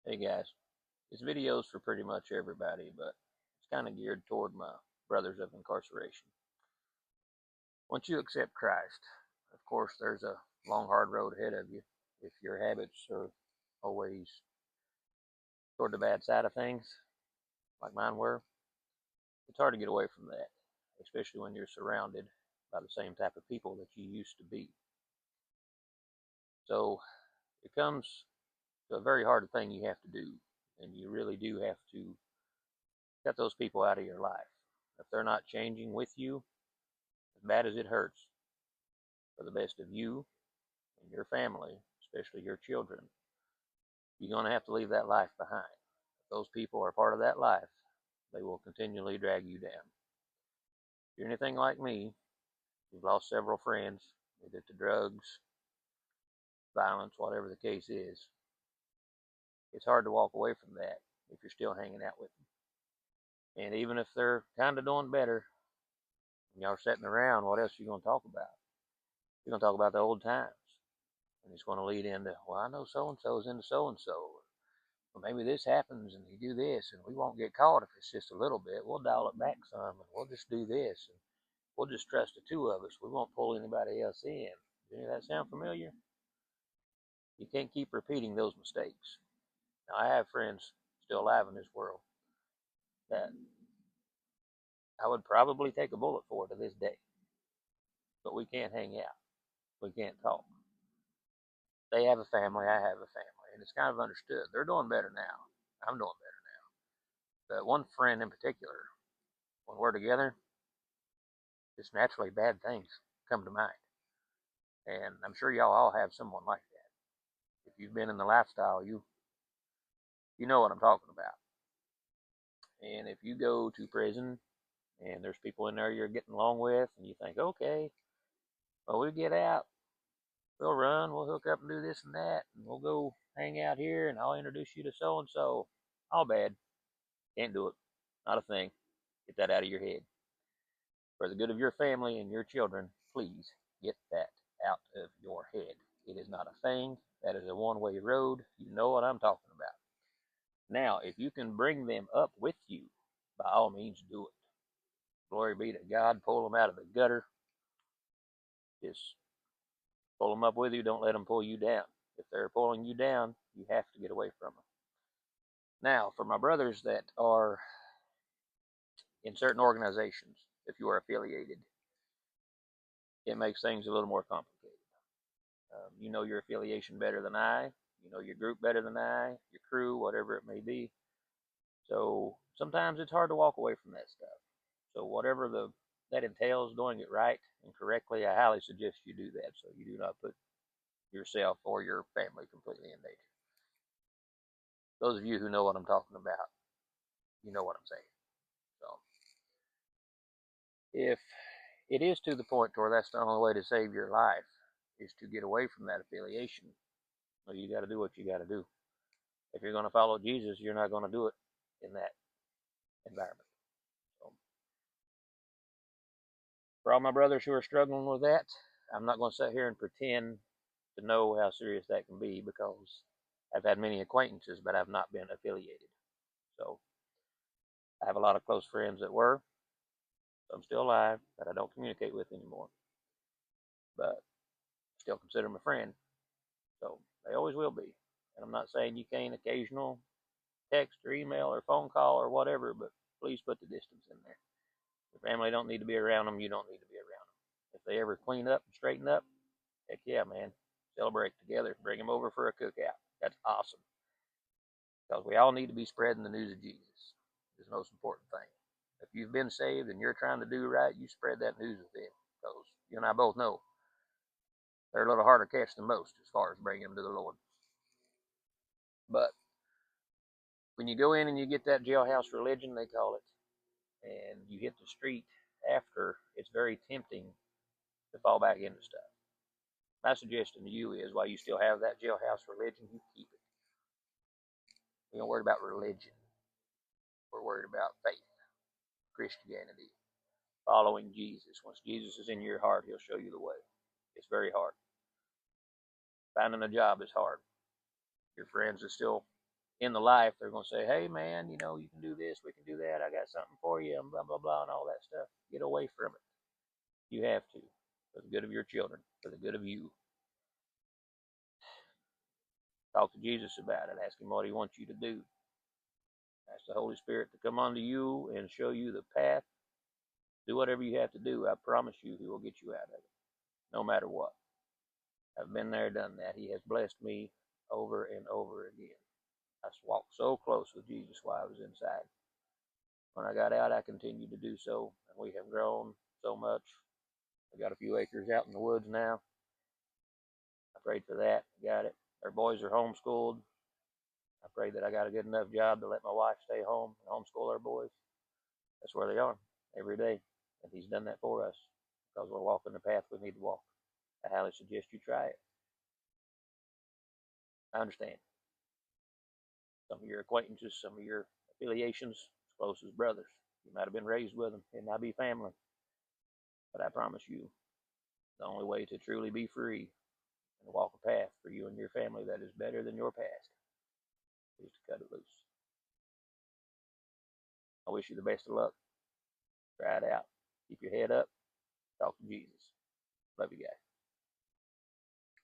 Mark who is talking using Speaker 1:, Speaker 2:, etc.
Speaker 1: Hey guys, this video is for pretty much everybody, but it's kind of geared toward my brothers of incarceration. Once you accept Christ, of course, there's a long, hard road ahead of you. If your habits are always toward the bad side of things, like mine were, it's hard to get away from that, especially when you're surrounded by the same type of people that you used to be. So it comes to a very hard thing you have to do, and you really do have to cut those people out of your life. If they're not changing with you, as bad as it hurts, for the best of you and your family, especially your children, you're going to have to leave that life behind. If those people are part of that life, they will continually drag you down. If you're anything like me, you've lost several friends, either to drugs, violence, whatever the case is. It's hard to walk away from that if you're still hanging out with them. And even if they're kind of doing better, and y'all are sitting around, what else are you going to talk about? You're going to talk about the old times. And it's going to lead into, well, I know so-and-so's into so-and-so. Well, maybe this happens and you do this, and we won't get caught if it's just a little bit. We'll dial it back some, and we'll just do this, and we'll just trust the two of us. We won't pull anybody else in. Does any of that sound familiar? You can't keep repeating those mistakes. Now, I have friends still alive in this world that I would probably take a bullet for to this day, but we can't hang out. We can't talk. They have a family, I have a family, and it's kind of understood. They're doing better now. I'm doing better now. But one friend in particular, when we're together, just naturally bad things come to mind. And I'm sure y'all all have someone like that. If you've been in the lifestyle, you know what I'm talking about. And if you go to prison and there's people in there you're getting along with, and you think, okay, well, we'll get out, we'll run, we'll hook up and do this and that, and we'll go hang out here, and I'll introduce you to so and so. All bad. Can't do it. Not a thing. Get that out of your head. For the good of your family and your children, please get that out of your head. It is not a thing. That is a one-way road. You know what I'm talking about. Now, if you can bring them up with you, by all means do it. Glory be to God. Pull them out of the gutter. Just pull them up with you. Don't let them pull you down. If they're pulling you down, you have to get away from them. Now, for my brothers that are in certain organizations, if you are affiliated, it makes things a little more complicated. You know your affiliation better than I. You know your group better than I, your crew, whatever it may be. So sometimes it's hard to walk away from that stuff. So whatever that entails, doing it right and correctly, I highly suggest you do that so you do not put yourself or your family completely in danger. Those of you who know what I'm talking about, you know what I'm saying. So if it is to the point where that's the only way to save your life is to get away from that affiliation, well, you got to do what you got to do. If you're going to follow Jesus, you're not going to do it in that environment. So, for all my brothers who are struggling with that, I'm not going to sit here and pretend to know how serious that can be, because I've had many acquaintances, but I've not been affiliated. So I have a lot of close friends that were. Some still alive that I don't communicate with anymore, but still consider them a friend. So they always will be. And I'm not saying you can't occasional text or email or phone call or whatever, but please put the distance in there. Your family don't need to be around them. You don't need to be around them. If they ever clean up and straighten up, heck yeah, man. Celebrate together. Bring them over for a cookout. That's awesome. Because we all need to be spreading the news of Jesus. It's the most important thing. If you've been saved and you're trying to do right, you spread that news with them. Because you and I both know they're a little harder to catch than most as far as bringing them to the Lord. But when you go in and you get that jailhouse religion, they call it, and you hit the street after, it's very tempting to fall back into stuff. My suggestion to you is, while you still have that jailhouse religion, you keep it. We don't worry about religion. We're worried about faith, Christianity, following Jesus. Once Jesus is in your heart, he'll show you the way. It's very hard. Finding a job is hard. Your friends are still in the life, they're going to say, hey, man, you know, you can do this, we can do that, I got something for you, and blah, blah, blah, and all that stuff. Get away from it. You have to, for the good of your children, for the good of you. Talk to Jesus about it. Ask him what he wants you to do. Ask the Holy Spirit to come unto you and show you the path. Do whatever you have to do. I promise you, he will get you out of it, no matter what. I've been there, done that. He has blessed me over and over again. I walked so close with Jesus while I was inside. When I got out, I continued to do so, and we have grown so much. I got a few acres out in the woods now. I prayed for that. Got it. Our boys are homeschooled. I prayed that I got a good enough job to let my wife stay home and homeschool our boys. That's where they are every day, and he's done that for us because we're walking the path we need to walk. I highly suggest you try it. I understand. Some of your acquaintances, some of your affiliations, as close as brothers. You might have been raised with them. It might be family. But I promise you, the only way to truly be free and walk a path for you and your family that is better than your past is to cut it loose. I wish you the best of luck. Try it out. Keep your head up. Talk to Jesus. Love you guys.